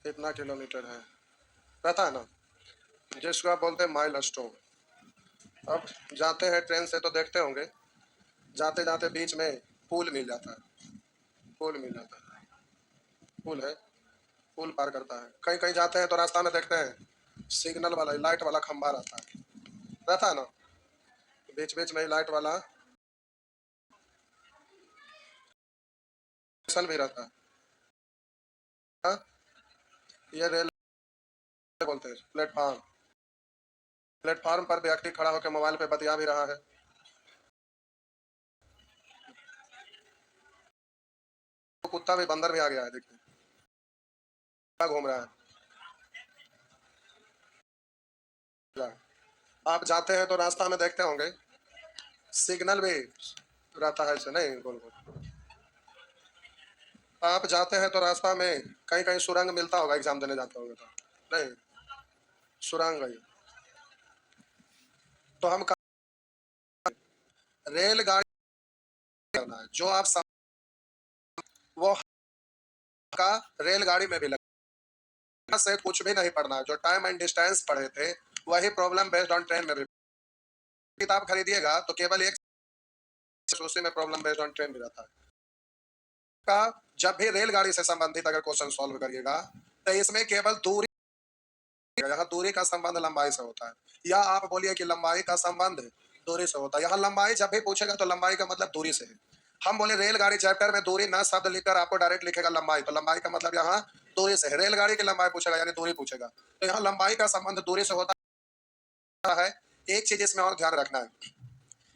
कितना किलोमीटर है पता है ना, जिसको आप बोलते हैं माइल स्टोन। अब जाते हैं ट्रेन से तो देखते होंगे, जाते जाते बीच में पुल मिल जाता है, पुल मिल जाता है, पुल है, पुल पार करता है। कहीं कहीं जाते हैं तो रास्ता में देखते हैं सिग्नल वाला लाइट वाला खंबा रहता है ना, बीच बीच में लाइट वाला स्टेशन भी रहता है। हाँ? ये रेल बोलते हैं प्लेटफार्म। प्लेटफार्म पर व्यक्ति खड़ा होकर मोबाइल पे बतिया भी रहा है। तो कुत्ता भी, बंदर भी आ गया है, देखिए क्या घूम रहा है। आप जाते हैं तो रास्ता में देखते होंगे सिग्नल भी रहता है, ऐसे नहीं गोल गोल। आप जाते हैं तो रास्ता में कहीं कहीं सुरंग मिलता होगा, एग्जाम देने जाते होंगे तो नहीं, सुरंग है। तो हम रेलगाड़ी करना है जो आप वो का रेलगाड़ी में भी लगना से कुछ भी नहीं पढ़ना है। जो टाइम एंड डिस्टेंस पढ़े थे वही प्रॉब्लम बेस्ड ऑन ट्रेन में भी। किताब खरीदिएगा तो केवल एक, उसी में प्रॉब्लम बेस्ड ऑन ट्रेन भी रहता है का। जब भी रेलगाड़ी से संबंधित अगर क्वेश्चन सॉल्व करिएगा तो इसमें केवल दूरी, यहाँ दूरी का संबंध लंबाई से होता है, या आप बोलिए कि लंबाई का संबंध दूरी से होता है। यहाँ लंबाई जब भी पूछेगा तो लंबाई का मतलब दूरी से है। हम बोले रेलगाड़ी चैप्टर में दूरी ना शब्द लिखकर आपको डायरेक्ट लिखेगा लंबाई, तो लंबाई का मतलब यहाँ दूरी से है। रेलगाड़ी की लंबाई पूछेगा यानी दूरी पूछेगा, तो यहाँ लंबाई का संबंध दूरी से होता है। एक चीज इसमें और ध्यान रखना है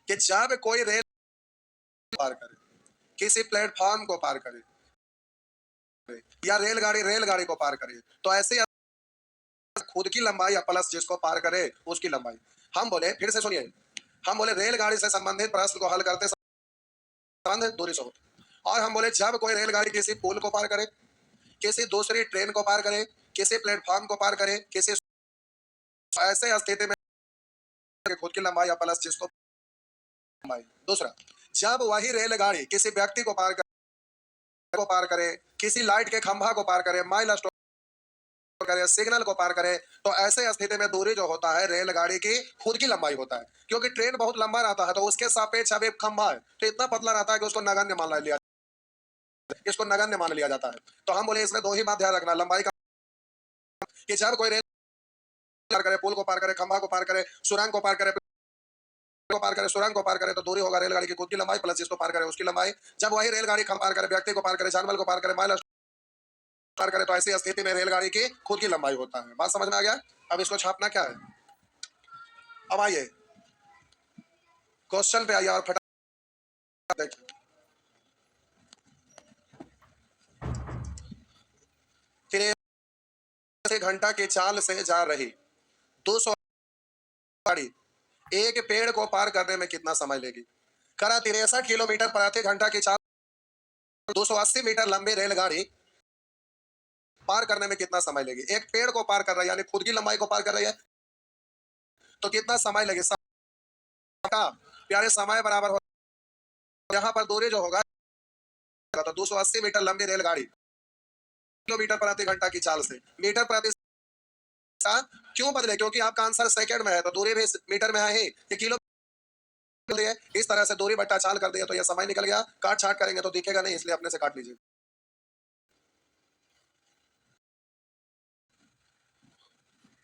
कि जब कोई रेल पार करे, किसी प्लेटफॉर्म को पार करे या रेलगाड़ी रेलगाड़ी को पार करे, तो ऐसे खुद की लंबाई या प्लस जिसको पार करे उसकी लंबाई। हम बोले, फिर से सुनिए, हम बोले रेलगाड़ी से संबंधित प्रश्न को हल करते संबंध दूरी से होता। और हम बोले जब कोई रेलगाड़ी किसी पुल को पार करे, किसी दूसरी ट्रेन को पार करे, किसी प्लेटफॉर्म को पार करे, किसी, ऐसे स्थिति में खुद की लंबाई या प्लस जिसको लंबाई। दूसरा, जब वही रेलगाड़ी किसी व्यक्ति को पार करे, किसी लाइट के खंभा को पार करे, माइल करे, सिग्नल को पार करे, तो ऐसे स्थिति में दूरी जो होता है रेलगाड़ी की खुद की लंबाई होता है। क्योंकि ट्रेन बहुत लंबा रहता है तो उसके सापेक्ष अब एक खंभा है तो इतना पतला रहता है कि उसको नगण्य मान लिया, इसको नगण्य मान लिया जाता है। तो हम बोले इसमें दो ही बात ध्यान रखना, लंबाई का कि जब कोई रेल पार करे, पुल को पार करे, खंभा को पार करे, सुरंग को पार करे, पार करे, सुरंग को पार करे, तो दूरी होगा रेलगाड़ी की खुद की लंबाई प्लस जिसको पार करे उसकी लंबाई। जब वही रेलगाड़ी खंभा पार करे, व्यक्ति को पार करे, जानवर को पार करे, माइल पार करे, तो ऐसी स्थिति में रेलगाड़ी की खुद की लंबाई होता है। बात समझ में आ गया? अब इसको छापना क्या है, अब आइए क्वेश्चन पे आइए और फटाफट देखिए। 83 घंटा की चाल से जा रही 200 गाड़ी एक पेड़ को पार करने में कितना समय लेगी? करा 63 किलोमीटर प्रति घंटा की चाल 280 मीटर लंबी रेलगाड़ी पार करने में कितना समय लेगी? एक पेड़ को पार कर रही है यानी खुद की लंबाई को पार कर रही है, तो कितना समय लगेगा? प्यारे समय बराबर हो, यहाँ पर दूरी जो होगा तो 280 मीटर लंबी रेलगाड़ी किलोमीटर प्रति घंटा की चाल से मीटर प्रति क्यों बदले? क्योंकि आपका आंसर सेकंड में है तो दूरी भी मीटर में है ही, ये किलो है। इस तरह से दूरी बट्टा चाल कर दिया तो ये समय निकल गया। काट छाट करेंगे तो दिखेगा नहीं, इसलिए अपने से काट लीजिए।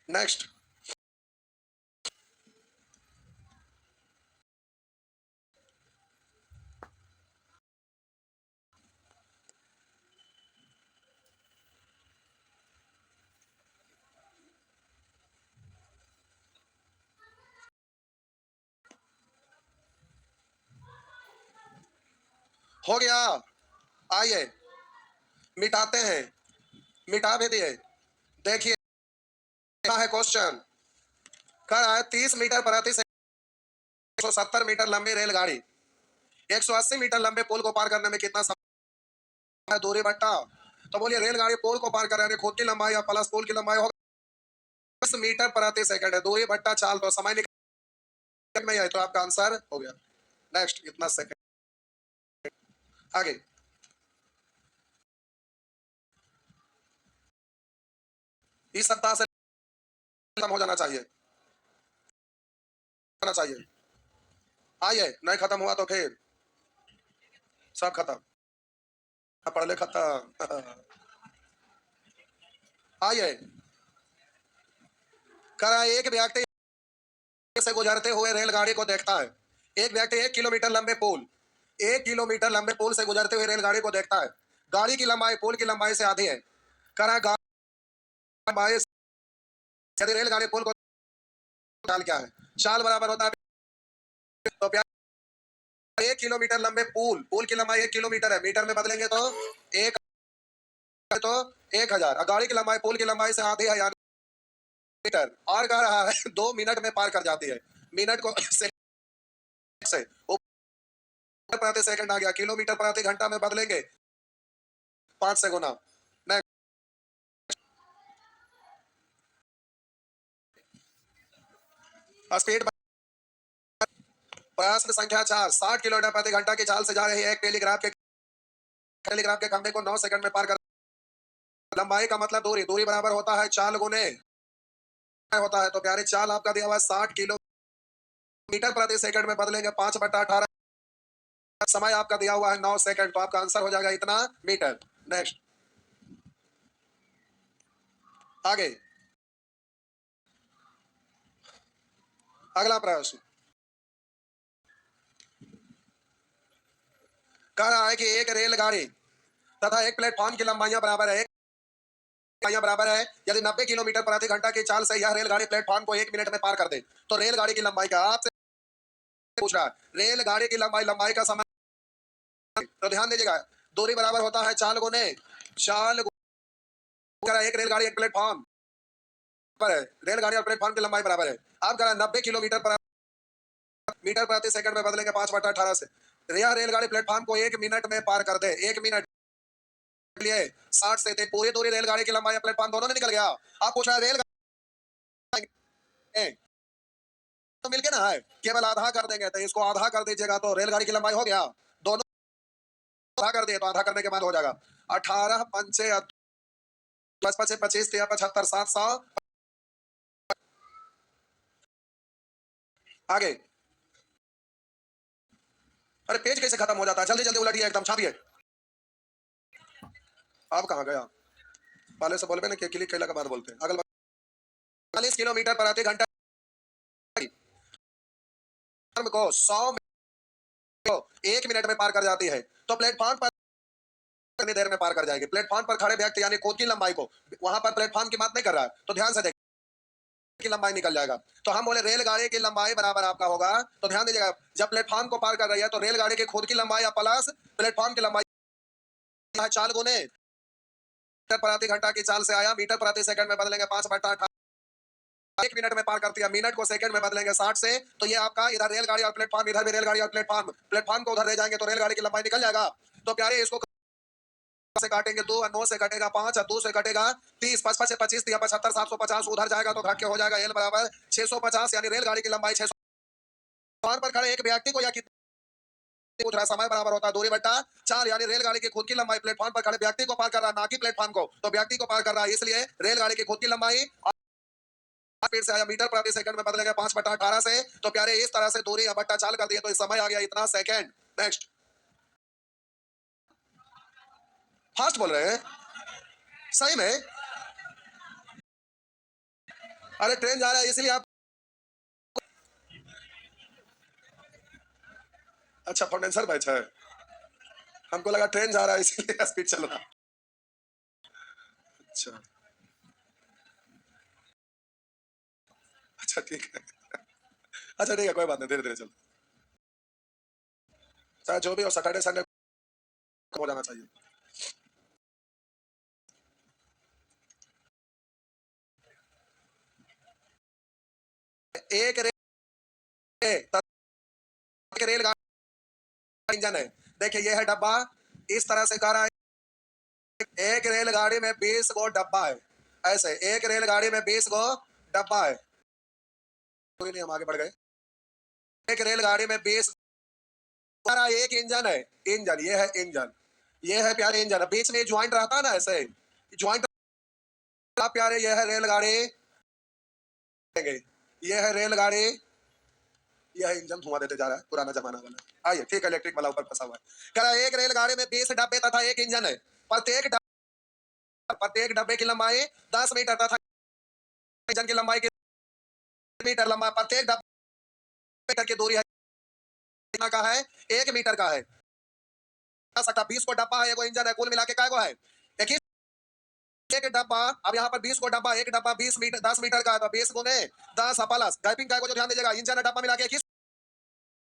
नेक्स्ट, हो गया। आइए मिटाते हैं, मिटा भी दिए। देखिए है क्वेश्चन, कर रहा है 30 मीटर प्रति सेकंड 170 मीटर लंबी रेलगाड़ी 180 मीटर लंबे पुल को पार करने में कितना समय है? दूरी बट्टा, तो बोलिए रेलगाड़ी पुल को पार कर रहे हैं, खुद की लंबाई या प्लस पुल की लंबाई होगा 10 मीटर प्रति सेकंड है। दूरी बट्टा चाल, तो समय निकल में है, तो आपका आंसर हो गया। नेक्स्ट, इतना सेकंड आगे। इस सप्ताह से खत्म हो जाना चाहिए, होना चाहिए। आइए, नहीं खत्म हुआ तो फिर सब खत्म, पढ़ ले खत्म। आइए, करा एक व्यक्ति से गुजरते हुए रेलगाड़ी को देखता है। एक व्यक्ति 1 किलोमीटर लंबे पुल, 1 किलोमीटर लंबे पुल से गुजरते हुए रेलगाड़ी को देखता है। गाड़ी की लंबाई पुल की लंबाई से आधी है। करा गाड़ी की लंबाई यदि रेलगाड़ी पुल को चाल क्या है? चाल बराबर होता है तो 1 किलोमीटर लंबे पुल, पुल की लंबाई 1 किलोमीटर है, मीटर में बदलेंगे तो एक, तो 1000। गाड़ी की लंबाई पुल की लंबाई से आधी है, यानी मीटर। और कह रहा है 2 मिनट में पार कर जाती है। मिनट को से प्रति सेकंड आ गया, किलोमीटर प्रति घंटा में बदलेंगे 5 से गुना। स्पीड। प्रश्न संख्या 4, 60 किलोमीटर प्रति घंटा की चाल से जा रही है एक टेलीग्राफ के खंभे को 9 सेकंड में पार कर। लंबाई का मतलब दूरी, दूरी बराबर होता है चाल गुने होता है। तो प्यारे चाल आपका दिया हुआ है 60 किलोमीटर प्रति सेकंड में बदलेंगे 5/18। समय आपका दिया हुआ है 9 सेकंड, तो आपका आंसर हो जाएगा इतना मीटर। नेक्स्ट, आगे अगला प्रश्न कह रहा है कि एक रेलगाड़ी तथा एक प्लेटफॉर्म की लंबाइयां बराबर है, बराबर है। यदि 90 किलोमीटर प्रति घंटा की चाल से यह रेलगाड़ी प्लेटफॉर्म को 1 मिनट में पार कर दे तो रेलगाड़ी की लंबाई का आपसे पूछ रहा है। रेलगाड़ी की लंबाई, लंबाई का समय, तो ध्यान दीजिएगा, दूरी बराबर होता है चाल गुने चाल। एक रेलगाड़ी एक प्लेटफॉर्म पर है, रेलगाड़ी और प्लेटफॉर्म की लंबाई बराबर है। आप कह 90 किलोमीटर मीटर प्रति सेकंड में बदलेंगे 5/18 से। यह रेलगाड़ी प्लेटफॉर्म को 1 मिनट में पार कर दे, 1 मिनट लिए 60 से थे, पूरी दूरी रेलगाड़ी की लंबाई प्लेटफॉर्म दोनों में निकल गया। आप पूछ रहे रेलगाड़ी तो मिलके ना है, केवल आधा कर देंगे तो इसको आधा कर दीजिएगा तो रेलगाड़ी की लंबाई हो गया। दोनों आधा कर दिए तो आधा करने के बाद हो जाएगा 18 पंचे 25 25 75 700। आगे, अरे पेज कैसे खत्म हो जाता है? जल्दी जल्दी उलटिए, एकदम छापिए। आप कहाँ गया? पहले से बोलबे ना कि क्लिक कैला के बाद बोलते हैं। अगल 40 किलोमीटर प्रति घंटा को 100 को 1 मिनट में पार कर जाती है तो प्लेटफॉर्म पर कितनी देर में पार कर जाएगी? प्लेटफॉर्म पर खड़े व्यक्ति यानी खुद की लंबाई को, वहां पर प्लेटफॉर्म की बात नहीं कर रहा है, तो ध्यान से देखिए की लंबाई निकल जाएगा। तो हम बोले रेलगाड़ी की लंबाई बराबर आपका होगा, तो ध्यान दीजिएगा, जब प्लेटफॉर्म को पार कर रही है तो रेलगाड़ी की खुद की लंबाई या प्लस प्लेटफॉर्म की लंबाई 4 गुने मीटर प्रति घंटा की चाल से आया, मीटर प्रति सेकंड में बदलेंगे 5/18। 1 मिनट में पार करती है, मिनट को सेकंड में बदलेंगे 60 से। तो ये आपका इधर रेलगाड़ी और प्लेटफॉर्म, इधर भी रेलगाड़ी और प्लेटफॉर्म, प्लेटफॉर्म को उधर ले जाएंगे तो रेलगाड़ी की लंबाई निकल जाएगा। तो प्यारे इसको से काटेंगे 2 और 9 से कटेगा 5 और 2 से कटेगा 30, 55 से 25 दिया 75 750 उधर जाएगा तो घट के हो जाएगा एल बराबर 650, यानी रेलगाड़ी की लंबाई 600 पर खड़े एक व्यक्ति को या कितने पूछ रहा है? समय बराबर होता है दूरी बट्टा 4, यानी रेलगाड़ी की खुद की लंबाई प्लेटफॉर्म पर खड़े व्यक्ति को पार कर रहा है, ना कि प्लेटफॉर्म को। तो व्यक्ति को पार कर रहा है, इसलिए रेलगाड़ी की खुद की लंबाई फिर से आया, मीटर प्रति सेकंड में बदलेगा 5/18 से। तो प्यारे इस तरह से दूरी बट्टा चाल कर दिए तो इस समय आ गया इतना सेकंड। नेक्स्ट, फास्ट बोल रहे हैं सही में? अरे ट्रेन जा रहा है इसलिए आप, अच्छा फाउंडेशन बैच है, हमको लगा ट्रेन जा रहा है इसलिए स्पीड चल रहा। अच्छा, अच्छा ठीक है, अच्छा ठीक है, कोई बात नहीं, धीरे धीरे चलो। चाहे जो भी हो, सैटरडे संडे हो जाना चाहिए। एक रेलगाड़ी इंजन है, देखिए ये है डब्बा, इस तरह से कह रहा है एक रेलगाड़ी में 20 गो डब्बा है। ऐसे एक रेलगाड़ी में 20 गो डब्बा है, कोई नहीं, हम आगे बढ़ गए। एक रेलगाड़ी में 20, एक इंजन है, इंजन ये है, इंजन ये है प्यारे इंजन, बीच में ज्वाइंट रहता है ना, ऐसे ज्वाइंट प्यारे ये है रेलगाड़ी, ये है रेलगाड़ी, यह इंजन धुआं देते जा रहा है, पुराना जमाना वाला। आइए ठीक है, इलेक्ट्रिक वाला ऊपर फंसा हुआ है। कह रहा है एक रेलगाड़ी में 20 डब्बे तथा एक इंजन है। प्रत्येक डब्बे की लंबाई 10 मीटर तथा इंजन की लंबाई मीटर लंबा। प्रत्येक डब्बे की दूरी है कितना का है? 1 मीटर का है। सकता 20 को डब्बा है, एगो इंजन है, कुल मिला के काय को है? 21 एक डब्बा। अब यहाँ पर 20 को डब्बा, एक डब्बा 20 मीटर 10 मीटर का है, तो 20 गुने 10 प्लस गैपिंग का को जो ध्यान दीजिएगा, इंजन डब्बा मिला के 21,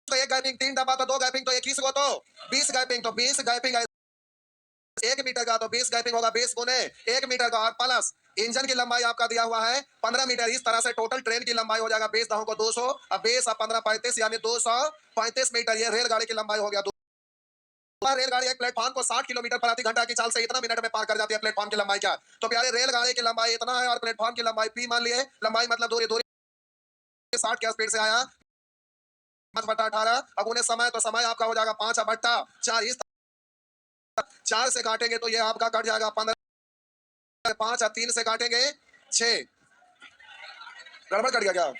तो एक गैपिंग, 3 डब्बा तो 2 गैपिंग, तो 21 को तो 20 गैपिंग, तो 20 गैपिंग है 1 मीटर का, तो 20 गैपिंग होगा 20 गुने 1 मीटर का, और प्लस इंजन की लंबाई आपका दिया हुआ है 15 मीटर। इस तरह से टोटल ट्रेन की लंबाई हो जाएगा 20 दहों को 200, अब 20 अब 15 35, यानी 235 मीटर ये रेलगाड़ी की लंबाई हो गया। रेलगाड़ी एक प्लेटफॉर्म को 60 किलोमीटर प्रति घंटा की चाल से इतना मिनट में पार कर जाती है। प्लेटफॉर्म की लंबाई क्या? तो प्यारे रेलगाड़ी की लंबाई इतना है और प्लेटफॉर्म की लंबाई पी मान लिए। लंबाई मतलब दूरी, दूरी 60 के स्पीड से आया 5/18। अब उन्हें समय, तो समय आपका हो जाएगा 5/4। इस 4 से काटेंगे तो ये आपका कट जाएगा 15। 5 और 3 से काटेंगे 6। गड़बड़ कट गया क्या?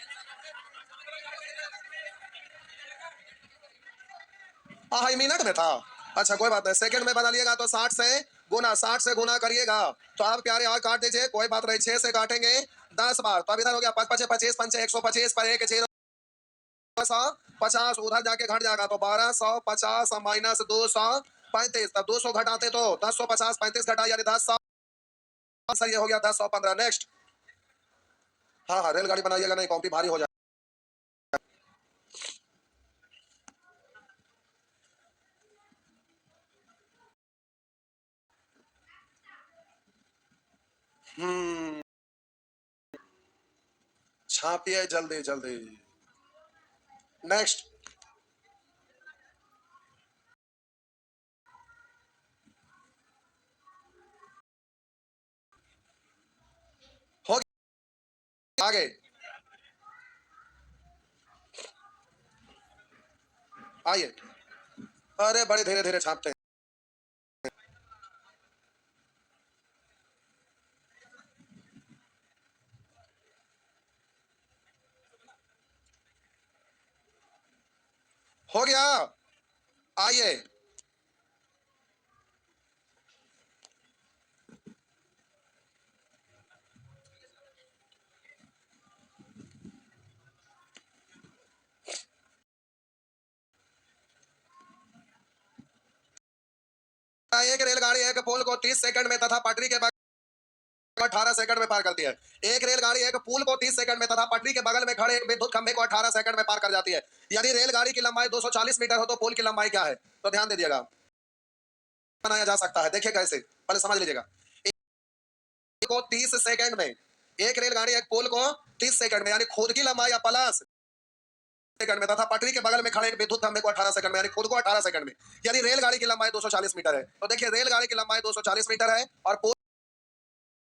हाँ मिनट में था। अच्छा कोई बात नहीं, सेकंड में बना लिएगा तो 60 से गुना, 60 से गुना करिएगा तो आप प्यारे और काट दीजिए, कोई बात नहीं। 6 से काटेंगे 10 बार, तो अब इधर हो गया 5 5 25 पंचे 125 पर 1 0 50, उधर जाके घट जाएगा तो 1250 माइनस 235, तब 200 घटाते तो 1050 35 घटा यानी 10 सर ये हो गया 1015। नेक्स्ट। हाँ हाँ रेलगाड़ी बनाइएगा, नहीं कॉपी भारी हो जाए। छापिए जल्दी जल्दी। नेक्स्ट। हो गया आगे। आइए, अरे बड़े धीरे धीरे छापते हैं। हो गया। आइए, एक रेलगाड़ी एक पुल को 30 सेकंड में तथा पटरी के बगल 18 सेकंड में पार करती है। एक रेलगाड़ी एक पुल को 30 सेकंड में तथा पटरी के बगल में खड़े एक विद्युत खंभे को 18 सेकंड में पार कर जाती है। यदि रेलगाड़ी की लंबाई 240 मीटर हो तो पुल की लंबाई क्या है? तो ध्यान दीजिएगा, बनाया जा सकता है। देखिए कैसे, पहले समझ लीजिएगा। एक को 30 सेकंड में, एक रेलगाड़ी एक पुल को 30 सेकंड में यानी खुद की लंबाई या प्लस सेकंड में, तथा पटरी के बगल में खड़े एक विद्युत खंभे को 18 सेकंड में यानी खुद को 18 सेकंड में। यदि रेलगाड़ी की लंबाई 240 मीटर है तो देखिए रेलगाड़ी की लंबाई 240 मीटर है और पुल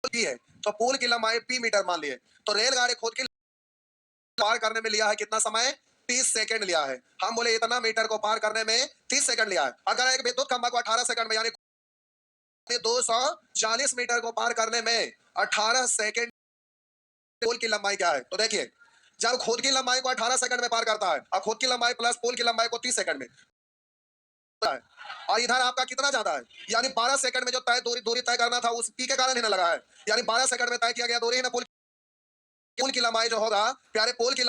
की है, तो पुल की लंबाई पी मीटर मान लिए। तो रेलगाड़ी खुद की पार करने में लिया है कितना समय? 30 सेकंड लिया है। हम बोले इतना मीटर को पार करने में 30 सेकंड लिया है। अगर एक विद्युत खंभा को 18 सेकंड में यानी 240 मीटर को पार करने में 18 सेकंड, पुल की लंबाई क्या है? तो देखिए जब खुद की लंबाई को 18 सेकंड में पार करता है और खुद की लंबाई प्लस पुल की लंबाई को 30 सेकंड में है, और इधर आपका कितना ज्यादा है, यानी 12 सेकंड में जो तय दूरी दूरी तय करना था उस पी के कारण ही ना लगा है, यानी 12 सेकंड में तय किया गया दूरी है ना। पुल की लंबाई जो होगा प्यारे, पुल की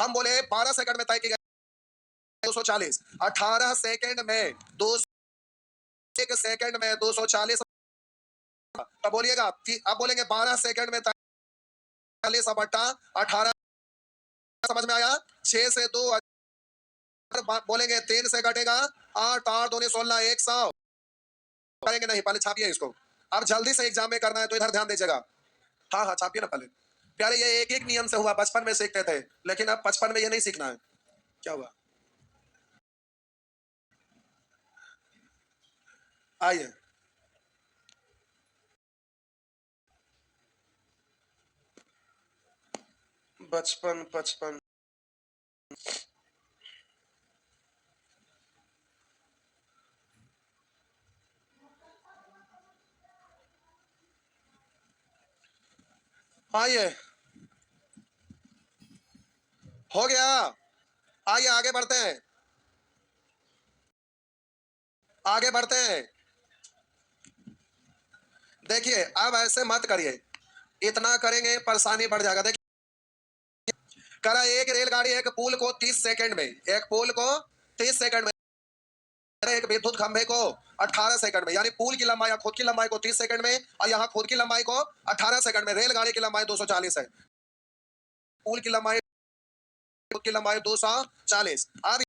हम बोले 12 सेकंड में तय की गई 240, 18 सेकंड में 200, 1 सेकंड में 240। तब बोलिएगा अब बोलेंगे 12 सेकंड में 40 बट्टा 18, समझ में आया? 6 से 2 बोलेंगे 3 से घटेगा 8, 8 दूनी 16, 100 करेंगे नहीं, पहले छापिए इसको। अब जल्दी से एग्जाम में करना है तो इधर ध्यान दीजिएगा। हाँ हाँ छापिए ना पहले। प्यारे ये एक एक नियम से हुआ, बचपन में सीखते थे, लेकिन अब 55 में ये नहीं सीखना है। क्या हुआ? आइए, 55 55। आइए, हो गया। आइए आगे बढ़ते हैं, आगे बढ़ते हैं। देखिए अब ऐसे मत करिए, इतना करेंगे परेशानी बढ़ जाएगा। देखिए करा, एक रेलगाड़ी एक पुल को 30 सेकंड में, एक पुल को 30 सेकंड में, एक विद्युत खंभे को 18 सेकंड में, यानी पुल की लंबाई या खुद की लंबाई को 30 सेकंड में और यहाँ खुद की लंबाई को 18 सेकंड में। रेलगाड़ी की लंबाई 240 है, पुल की लंबाई, खुद की लंबाई 240। अब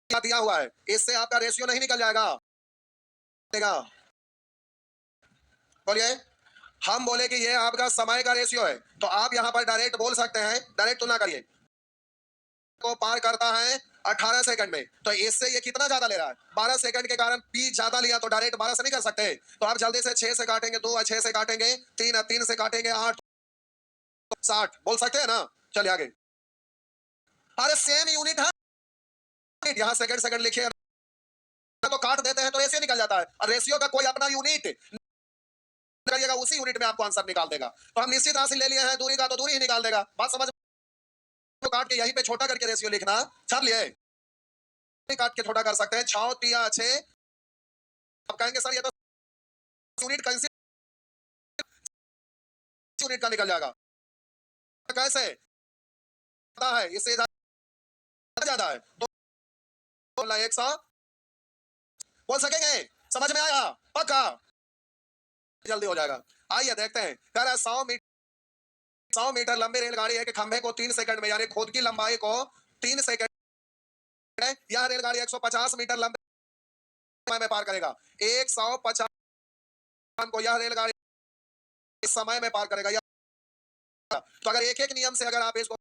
दिया हुआ है, इससे आपका रेशियो नहीं निकल जाएगा। बोलिए, हम बोले कि ये आपका समय का रेशियो है, तो आप यहाँ पर डायरेक्ट बोल सकते हैं, डायरेक्ट तुलना करिए, को पार करता है 18 सेकंड में, तो इससे ये कितना ज्यादा ले रहा है, 12 सेकंड के कारण पी ज्यादा लिया, तो डायरेक्ट 12 से नहीं कर सकते। तो आप जल्दी से 6 से काटेंगे 2, 6 से काटेंगे 3, 3 से काटेंगे 8, 60 बोल सकते हैं ना। चलिए आगे। अरे सेम यूनिट है, यहाँ सेकंड सेकंड लिखिए, तो काट देते हैं तो रेशियो निकल जाता है, और रेशियो का कोई अपना यूनिट करिएगा, उसी यूनिट में आपको आंसर निकाल देगा। तो हम निश्चित राशि ले लिए हैं, दूरी का तो दूरी ही निकाल देगा। बात समझ, तो काट के यहीं पे छोटा करके रेशियो लिखना, छाप लिए, काट के छोटा कर सकते हैं, 6 तिया 6। अब कहेंगे सर ये तो यूनिट कैसे, यूनिट का निकल जाएगा, कैसे पता है, इससे ज्यादा है तो 100 बोल सकेंगे, समझ में आया, पक्का जल्दी हो जाएगा। आइए देखते हैं, कह रहा है 100 मीटर लंबी रेलगाड़ी है कि खंभे को 3 सेकंड में, यानी खुद की लंबाई को 3 सेकंड है, यह रेलगाड़ी 150 मीटर लंबे समय में पार करेगा। 150 को यह रेलगाड़ी इस समय में पार करेगा। तो अगर एक एक नियम से अगर आप इसको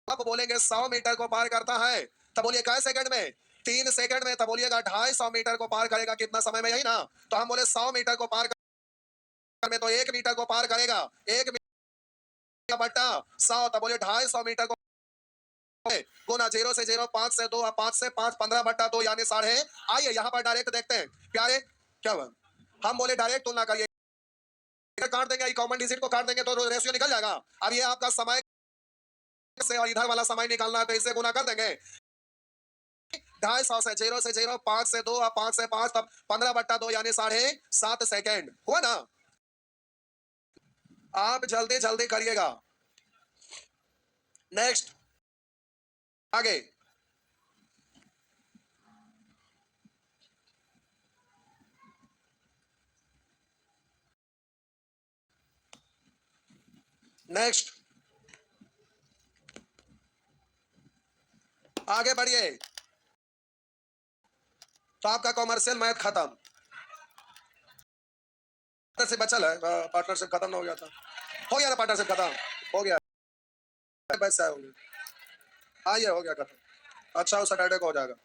आप बोलेंगे 100 मीटर को पार करता है, तब बोलिए कै सेकंड में, 3 सेकंड में, तब बोलिएगा 250 मीटर को पार करेगा कितना समय में, यही ना। तो हम बोले 100 मीटर को पार में, तो 1 मीटर को पार करेगा, 1 मीटर बट्टा 100, तब बोलिए 250 मीटर को गुना 0 से 0, 5 से 2, 5 से 5, 15 बट्टा 2 यानी 12.5। आइए यहाँ पर डायरेक्ट देखते हैं प्यारे, क्या हुआ, हम बोले डायरेक्ट तुलना करिए, काट देंगे, कॉमन डिजिट को काट देंगे तो रेशियो निकल जाएगा। अब ये आपका समय से और इधर वाला समय निकालना है, तो इसे गुना कर देंगे, 250 से 0 से 0, 5 से 2, 5 से 5, तब 15 बट्टा 2 यानी 7.5 सेकंड हुआ ना। आप जल्दी जल्दी करिएगा। नेक्स्ट, आगे। नेक्स्ट, आगे बढ़िए। तो आपका कॉमर्शियल मैथ खत्म, पार्टनरशिप बचल है, पार्टनरशिप खत्म हो गया था, हो गया ना, पार्टनरशिप खत्म हो गया, पैसा हो गया, आइए हो गया खत्म। अच्छा उस सैटरडे को हो जाएगा,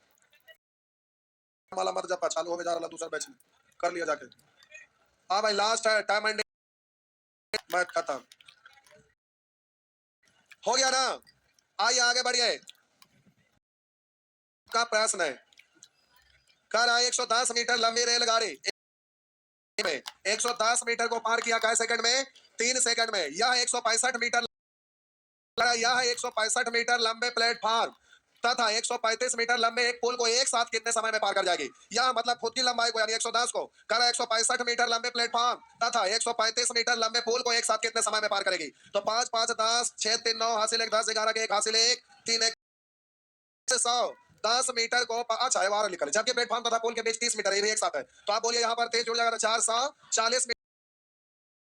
माला मत जब चालू हो जा रहा दूसरा बैच में कर लिया जाके। हाँ भाई लास्ट है, टाइम एंड मैथ खत्म हो गया ना। आइए आगे बढ़िए, का प्रश्न है, कह रहा है 110 मीटर लंबी रेलगाड़ी में 110 मीटर को पार किया कै सेकंड में, 3 सेकंड में। यह 165 मीटर, यह 165 मीटर लंबे प्लेटफॉर्म तथा 135 मीटर लंबे एक पुल को एक साथ कितने समय में पार कर जाएगी। यह मतलब खुद की लंबाई को यानी 110 को, कर 165 मीटर लंबे प्लेटफॉर्म तथा 135 मीटर लंबे पुल को एक साथ कितने समय में पार करेगी। तो 5 5 10, 6 3 9, हासिल 1 10, 11 के 1 हासिल 1, 3 1 100, 10 मीटर को अच्छा है 12 निकले, जबकि प्लेटफॉर्म तथा पुल के बीच 30 मीटर, ये भी एक साथ है। तो आप बोलिए यहाँ पर 23 जुड़ जाएगा, 440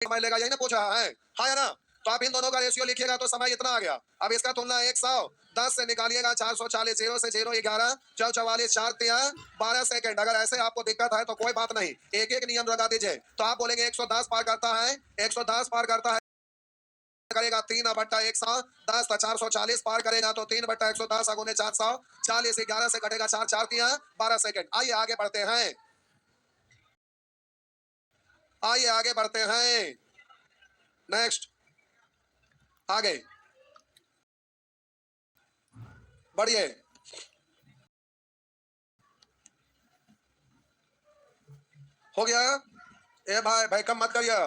समय लेगा, यही ना पूछ रहा है, हाँ या ना। तो आप इन दोनों का रेशियो लिखिएगा तो समय इतना आ गया। अब इसका तुलना 110 से निकालिएगा, 440, 0 से 0, 11, 44, 4 तिया 12 सेकंड। अगर ऐसे आपको दिक्कत है तो कोई बात नहीं, एक एक नियम लगा दीजिए। तो आप बोलेंगे 110 पार करता है, 110 पार करता है, करेगा 3 बट्टा 110, 440 पार करेगा तो 3 बट्टा 110 अगुने 440, 11 से कटेगा 4, 4 तिया 12 सेकंड। आइए आगे बढ़ते हैं, आइए आगे बढ़ते हैं। नेक्स्ट, आगे बढ़िए। हो गया, ए भाई भाई कम मत करिए,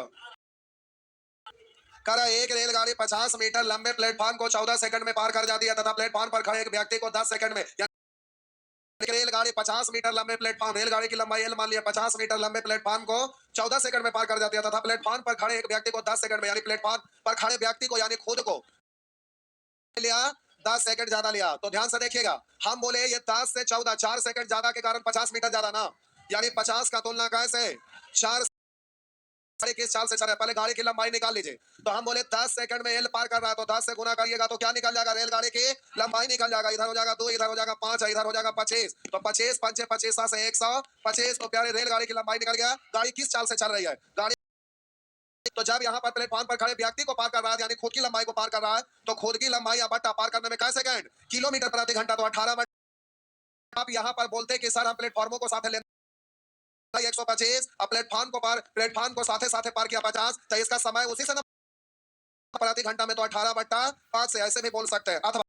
करा एक रेलगाड़ी 50 मीटर लंबे प्लेटफॉर्म को 14 सेकंड में पार कर जाती है तथा प्लेटफॉर्म पर खड़े एक व्यक्ति को 10 सेकंड में, रेलगाड़ी 50 मीटर लंबे प्लेटफॉर्म, रेलगाड़ी की लंबाई एल मान लिया 50 मीटर लंबे प्लेटफॉर्म को 14 सेकंड में पार कर जाती है तथा प्लेटफॉर्म पर खड़े एक व्यक्ति को 10 सेकंड में, यानी प्लेटफॉर्म पर खड़े व्यक्ति को यानी खुद को लिया 10 सेकंड ज्यादा लिया। तो ध्यान से देखिएगा, हम बोले ये 10 से 14 4 सेकंड ज्यादा के कारण 50 मीटर ज्यादा ना, यानी 50 का तुलना कैसे 4 किस चाल से चल रहा है, पहले गाड़ी की लंबाई निकाल लीजिए। तो हम बोले 10 सेकंड में एल पार कर रहा है तो 10 से गुना करिएगा तो क्या निकल जाएगा, रेलगाड़ी की लंबाई निकल जाएगा। इधर हो जाएगा 2, इधर हो जाएगा 5, इधर हो जाएगा 25, तो 25 5 25 से 125, तो प्यारे रेलगाड़ी की लंबाई निकल गया। गाड़ी किस चाल से चल रही है, गाड़ी तो जब यहाँ पर प्लेटफॉर्म पर खड़े व्यक्ति को पार कर रहा है यानी खुद की लंबाई को पार कर रहा है, तो खुद की लंबाई या बट्टा पार करने में क्या सेकंड, किलोमीटर प्रति घंटा, तो 18 आप यहाँ पर बोलते कि सर हम प्लेटफॉर्मों को साथ ले 125, अब प्लेटफॉर्म को पार, प्लेटफॉर्म को साथे साथे पार किया 50, तो इसका समय उसी से प्रति घंटा में, तो 18/5 से ऐसे भी बोल सकते हैं, अथवा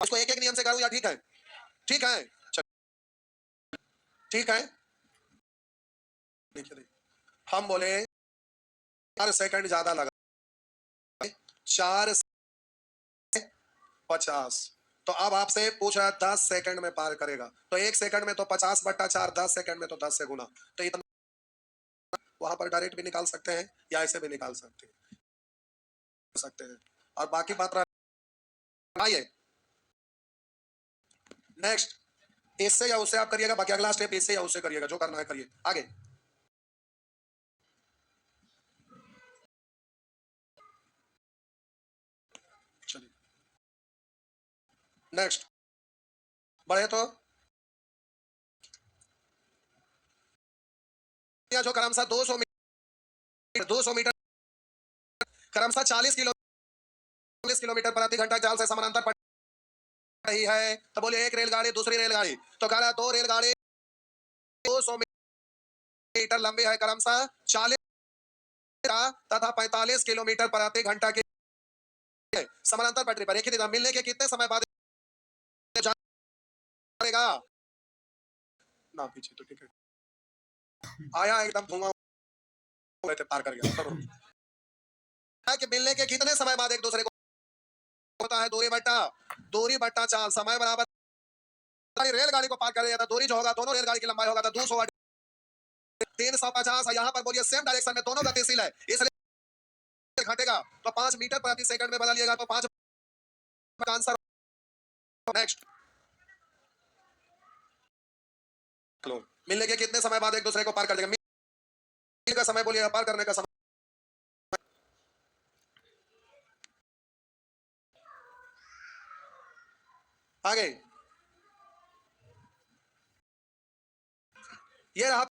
इसको एक एक नियम से करूं या ठीक है, ठीक है ठीक है। देखिए हम बोले 4 सेकंड ज्यादा लगा, 4 50, तो अब आपसे पूछ रहा है 10 सेकंड में पार करेगा, तो 1 सेकंड में तो 50/4, 10 सेकंड में तो 10 से गुना, तो इतना वहां पर डायरेक्ट भी निकाल सकते हैं या ऐसे भी निकाल सकते हैं और बाकी बात रहा। आइए नेक्स्ट, इससे या उससे आप करिएगा, बाकी अगला स्टेप इससे या उससे करिएगा, जो करना है करिए। आगे चलिए नेक्स्ट बढ़े तो जो क्रमशः 200 मीटर क्रमशः 40 किलोमीटर प्रति घंटा चाल से समानांतर पड़ रही है, तो बोलिए एक रेलगाड़ी दूसरी रेलगाड़ी, तो कह रहा है 2 रेलगाड़ी 200 मीटर लंबी है, क्रमशः 40 तथा 45 किलोमीटर प्रति घंटा की समानांतर पटरी पर एक ही दिन मिलने के कितने समय बाद जाएगा ना, पीछे तो ठीक है आया एकदम धुआं पार कर गया, कि मिलने के कितने समय बाद एक दूसरे को होता है, दूरी बट्टा चाल, समय बराबर रेलगाड़ी को पार करेगा तो दूरी जो होगा दोनों रेलगाड़ी की लंबाई होगा तो 200 350, यहाँ पर बोलिए सेम डायरेक्शन में दोनों गतिशील है इसलिए घटेगा, तो 5 मीटर प्रति सेकंड में बदलिएगा तो 5 आंसर। नेक्स्ट मिलने के कितने समय बाद एक दूसरे को पार कर देगा, मिलने का समय बोलिएगा, पार करने का समय। आगे ये रहा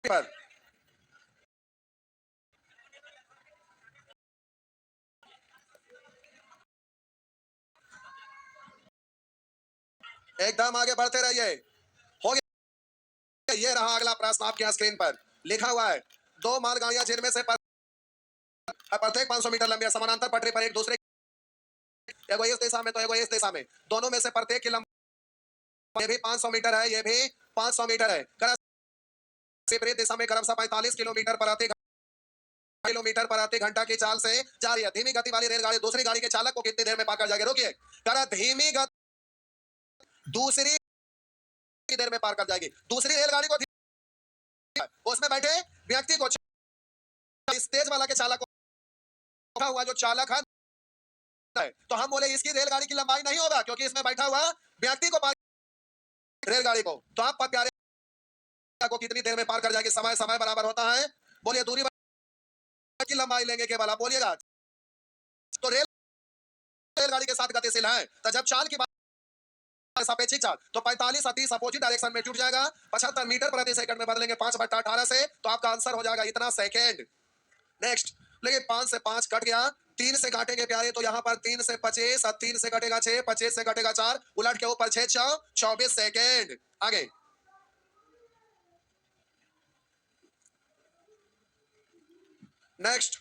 पर एकदम आगे बढ़ते रहिए, हो गया। ये रहा अगला प्रश्न आपके स्क्रीन पर लिखा हुआ है, 2 मालगाड़ियां जिनमें से प्रत्येक 500 मीटर लंबी समानांतर पटरी पर एक दूसरे, एगो इस दिशा में तो एगो इस दिशा में, दोनों में से प्रत्येक की लंबाई ये भी 500 मीटर है, ये भी 500 मीटर है, विपरीत दिशा में क्रमशः 45 किलोमीटर प्रति घंटा की चाल से जा रही है। धीमी गति वाली रेलगाड़ी दूसरी गाड़ी के चालक को कितनी देर में पार कर जाएगी, रोकिए, करा धीमी गति दूसरी देर में पार कर जाएगी, दूसरी रेलगाड़ी को उसमें बैठे व्यक्ति को, इस तेज वाला के चालक को हुआ जो चालक है, तो हम बोले इसकी रेलगाड़ी की लंबाई नहीं होगा क्योंकि इसमें बैठा हुआ व्यक्ति को पार रेलगाड़ी को, तो आप प्यारे को कितनी देर में पार कर जाएगी, समय बराबर होता है, बोलिए दूरी की लंबाई लेंगे केवल, आप बोलिएगा तो रेलगाड़ी के साथ गतिशील है, तो जब चाल की बात सापेक्षिक चाल तो 45 और 30 अपोजिट डायरेक्शन में जुड़ जाएगा, 75 मीटर प्रति सेकंड में बदलेंगे 5/18 से, तो आपका आंसर हो जाएगा इतना सेकंड। नेक्स्ट, लेकिन 5 से 5 कट गया, 3 से काटेंगे प्यारे, तो यहाँ पर 3 से 25 और 3 से कटेगा 6, 25 से कटेगा 4, उलट के ऊपर 6 24 सेकंड। आगे नेक्स्ट,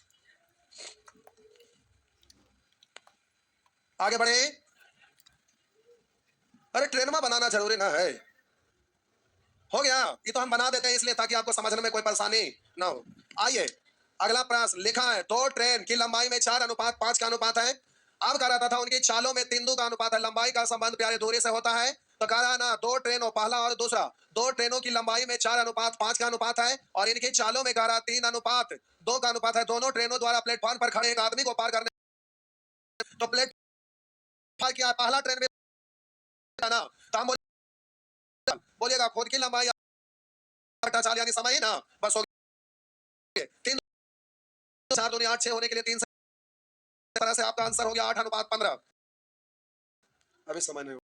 आगे बढ़े। अरे ट्रेन में बनाना जरूरी ना है, हो गया, ये तो हम बना देते हैं इसलिए ताकि आपको समझने में कोई परेशानी ना हो। आइए अगला प्रश्न लिखा है, दो ट्रेन की लंबाई में 4:5 का अनुपात है। अब कह रहा था उनकी चालों में 3:2 का अनुपात है। लंबाई का संबंध प्यारे दूरी से होता है। तो कह रहा ना, दो ट्रेनों, पहला और दूसरा, दो ट्रेनों की लंबाई में 4:5 का अनुपात है और इनकी चालों में कह रहा 3:2 का अनुपात है। दोनों ट्रेनों द्वारा प्लेटफॉर्म पर खड़े एक आदमी को पार करने, तो प्लेटफॉर्म क्या पहला ट्रेन में ना, तो हम बोलिएगा खुद की लंबाई चाल यानी समय ही ना, बस हो गया। 3 4 2 8 6 होने के लिए 3 से, तरह से आपका आंसर हो गया 8:15। अभी समय नहीं हुआ।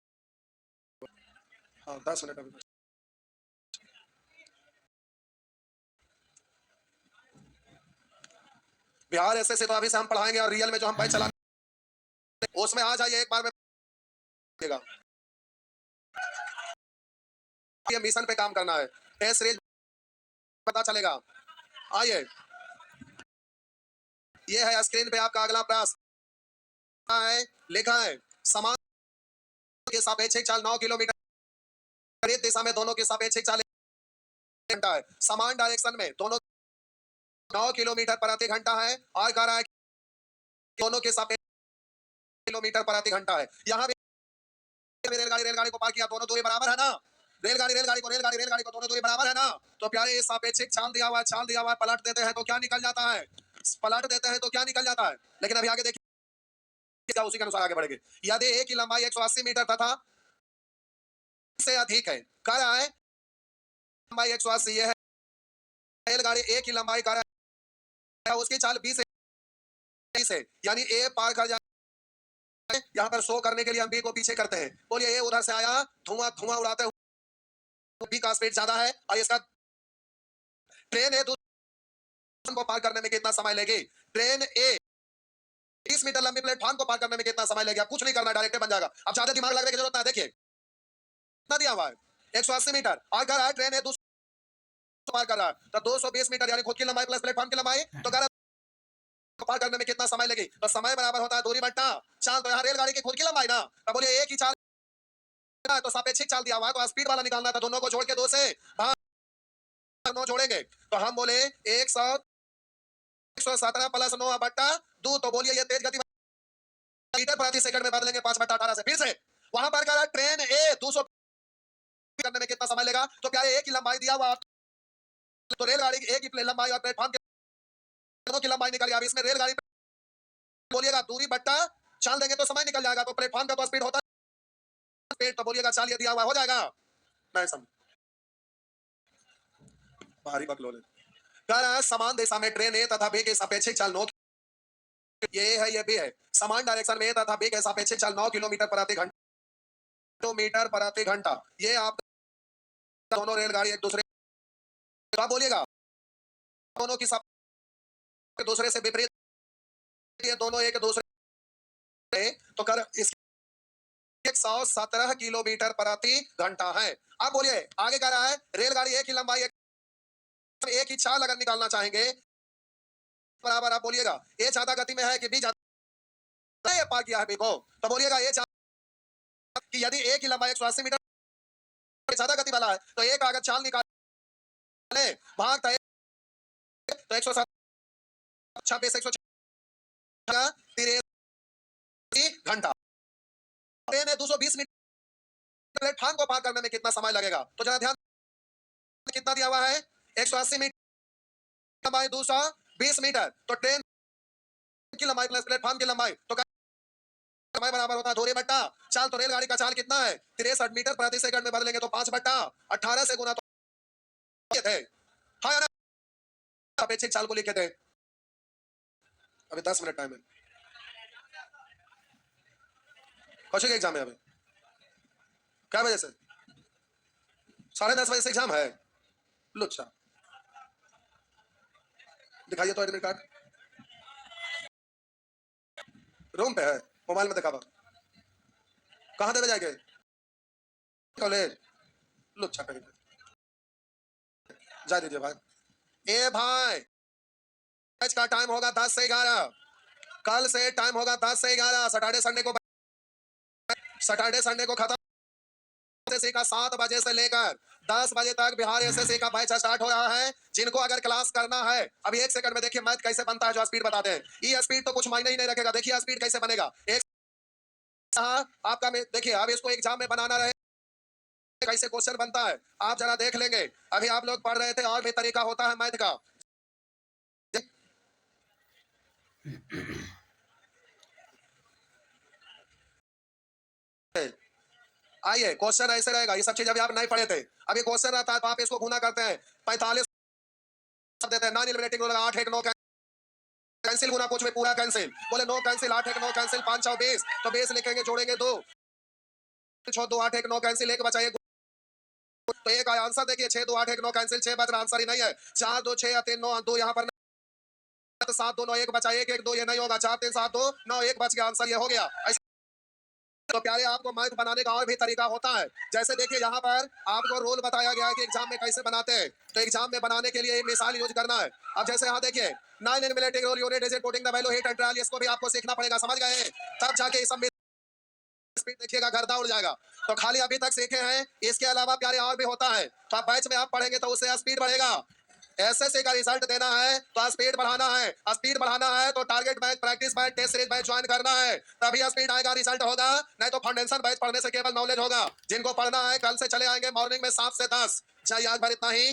हाँ 10 मिनट अभी। बिहार ऐसे से तो अभी से हम पढ़ाएंगे और रियल में जो हम बाइक चलाने उसमें आ जाइए एक बार में। ये मिशन पे काम करना है, टेस्ट सीरीज पता चलेगा। आइए, ये है स्क्रीन पे आपका अगला प्रश्न है, लिखा है समान के सापेक्षिक चाल 9 किलोमीटर एक दिशा में, दोनों के सापेक्षिक चाल घंटा है। समान डायरेक्शन में दोनों 9 किलोमीटर प्रति घंटा है और कह रहा है दोनों के सापेक्ष किलोमीटर प्रति घंटा है। यहाँ रेलगाड़ी को पार किया, दोनों दूरी बराबर है ना। रेलगाड़ी को दोनों दूरी बराबर है ना। तो प्यारे ये सापेक्षिक चाल दिया हुआ है, पलट देते हैं तो क्या निकल जाता है, लेकिन अभी आगे देखिए उसी के अनुसार आगे बढ़ेंगे। यदि ए की लंबाई 180 मीटर तथा से अधिक है, कह रहा है लंबाई 180 ये है। रेलगाड़ी ए की लंबाई कह रहा है उसकी चाल 20 है, यानी ए पार कर जाए। यहाँ पर शो करने के लिए हम बी को पीछे करते हैं। बोलिए ये उधर से आया, धुआं उड़ाते हुए, बी का स्पीड ज्यादा है और इसका ट्रेन ए को पार करने में कितना समय लेगी। ट्रेन ए 20 मीटर लंबी प्लेटफॉर्म को पार करने में कितना समय लगेगा। कुछ नहीं करना, डायरेक्ट बन जाएगा। अब ज्यादा दिमाग लगने की जरूरत नहीं। देखिए कितना दिया हुआ है, 180 मीटर और कह रहा है ट्रेन ए 200 पार कर रहा है, तो 220 मीटर यानी खुद की लंबाई प्लस प्लेटफॉर्म की लंबाई, तो कह रहा है पार करने में कितना समय लगे। तो समय बराबर होता है दूरी बट्टा चाल। तो यहाँ रेलगाड़ी की खुद की लंबाई ना, तो बोलिए एक ही चाल है तो सापेक्षिक चाल दिया हुआ है, तो स्पीड वाला निकालना था। दोनों को जोड़ के 2 से 9 जोड़ेंगे तो हम बोले 117 प्लस 9 बट्टा 2। तो बोलिए ये तेज गति मीटर प्रति सेकंड में बदलेंगे 5/18 से। फिर से वहां पर कह ट्रेन ए 200 करने में कितना समय लेगा। तो क्या एक ही लंबाई दिया हुआ, तो रेलगाड़ी की एक ही लंबाई और प्लेटफॉर्म की लंबाई निकल गया। इसमें रेलगाड़ी बोलिएगा दूरी बट्टा चाल देंगे तो समय निकल जाएगा। तो प्लेटफॉर्म का तो स्पीड होता है स्पीड, तो बोलिएगा चाल ये दिया हुआ हो जाएगा। नहीं समझ, भारी बकलोले। कह रहा है समान दिशा में ट्रेन ए तथा बी के सापेक्षिक चाल 9, ये है ये भी है। समान डायरेक्शन में ए तथा बी के सापेक्षिक चाल 9 किलोमीटर प्रति घंटा। ये आप दोनों रेलगाड़ी एक दूसरे, तो आप बोलिएगा दोनों की दूसरे से विपरीत, ये दोनों एक दूसरे, तो कर इस 117 किलोमीटर प्रति घंटा है। अब बोलिए आगे कह रहा है रेलगाड़ी एक ही लंबाई एक ही चाल अगर निकालना चाहेंगे बराबर, आप बोलिएगा ए ज्यादा गति में है कि बी ज्यादा, ये पार किया है बी को, तो बोलिएगा ए कि यदि एक ही लंबाई 180 मीटर ज्यादा गति वाला है तो एक अगर चाल निकाले भागता है तो 126 घंटा। ट्रेन है 220 मीटर, प्लेटफॉर्म को पार करने में कितना समय लगेगा। तो जरा ध्यान, कितना दिया हुआ है 180 मीटर लंबाई 220 मीटर, तो ट्रेन की लंबाई प्लस प्लेटफॉर्म की लंबाई, तो समय बराबर होता है दूरी बट्टा चाल। तो रेलगाड़ी का चाल कितना है 63 मीटर प्रति सेकंड में बदलेंगे तो 5/18 से गुना तो थे। हाँ या ना, अपेक्षित चाल को लिखे थे। अभी 10 मिनट टाइम है, कौशिक एग्जाम है अभी, क्या बजे से 10:30 बजे से एग्जाम है। लुच्चा दिखाइए तो एडमिट कार्ड, रूम पे है, मोबाइल में दिखावा, कहाँ देवे जाएंगे कॉलेज। लुच्चा कहीं जा दीजिए भाई। ए भाई मैच का टाइम होगा 10 से 11, कल से टाइम होगा 10 से 11। सैटरडे संडे को खत्म एसएससी का 7 बजे से लेकर 10 बजे तक बिहार एसएससी का बैच स्टार्ट हो रहा है। जिनको अगर क्लास करना है, अभी 1 सेकंड में देखिए मैथ कैसे बनता है जो स्पीड बताते हैं। ये स्पीड तो कुछ मायने ही नहीं रखेगा। देखिए स्पीड कैसे बनेगा। एक आपका देखिए, अब इसको एग्जाम में बनाना रहे कैसे क्वेश्चन बनता है, आप जरा देख लेंगे। अभी आप लोग पढ़ रहे थे, और भी तरीका होता है मैथ का। आइए, क्वेश्चन ऐसे रहेगा। ये सब चीज अभी आप नहीं पढ़े थे। अभी क्वेश्चन रहता है तो आप इसको गुना करते हैं। 45 देते हैं, 9 एलिमिनेटिंग रूल, 8 1 9 कैंसिल, गुना कुछ में पूरा कैंसिल। बोले नो कैंसिल, 8 1 9 कैंसिल, 5 6 20, तो 20 लिखेंगे, जोड़ेंगे 2 6 2 8 1 9 कैंसिल, एक बचा, एक तो एक आया आंसर। देखिए 6 2 8 1 9 कैंसिल, 6 बच रहा, आंसर ही नहीं है। 4 2 6 3 9 2 यहाँ पर 7 2 9 1 बचा, 1 1 2 ये नहीं होगा। 4 3 7 2 9 1 बच गया, आंसर ये हो गया। तो प्यारे, आपको मैथ बनाने का और भी तरीका होता है। जैसे देखिए यहाँ पर आपको रोल बताया गया है कि एग्जाम में कैसे बनाते हैं। तो एग्जाम में बनाने के लिए एक मिसाल यूज करना है। अब जैसे यहाँ देखिए 9 eliminating rule, unit is putting the value hit and trial, इसको भी आपको सीखना पड़ेगा, समझ गए? तब जाके इस सब स्पीड देखिएगा, गर्दा उड़ जाएगा। तो खाली अभी तक सीखे हैं, इसके अलावा प्यारे और भी होता है। तो बैच में आप पढ़ेंगे तो उससे स्पीड बढ़ेगा। एसएससी का रिजल्ट देना है तो स्पीड बढ़ाना है। स्पीड बढ़ाना है तो target batch, practice batch, test series batch join करना है, तभी स्पीड आएगा, रिजल्ट होगा। नहीं तो फाउंडेशन बैच पढ़ने से केवल नॉलेज होगा। जिनको पढ़ना है कल से चले आएंगे मॉर्निंग में 7 से 10। चाहिए आज भर इतना ही।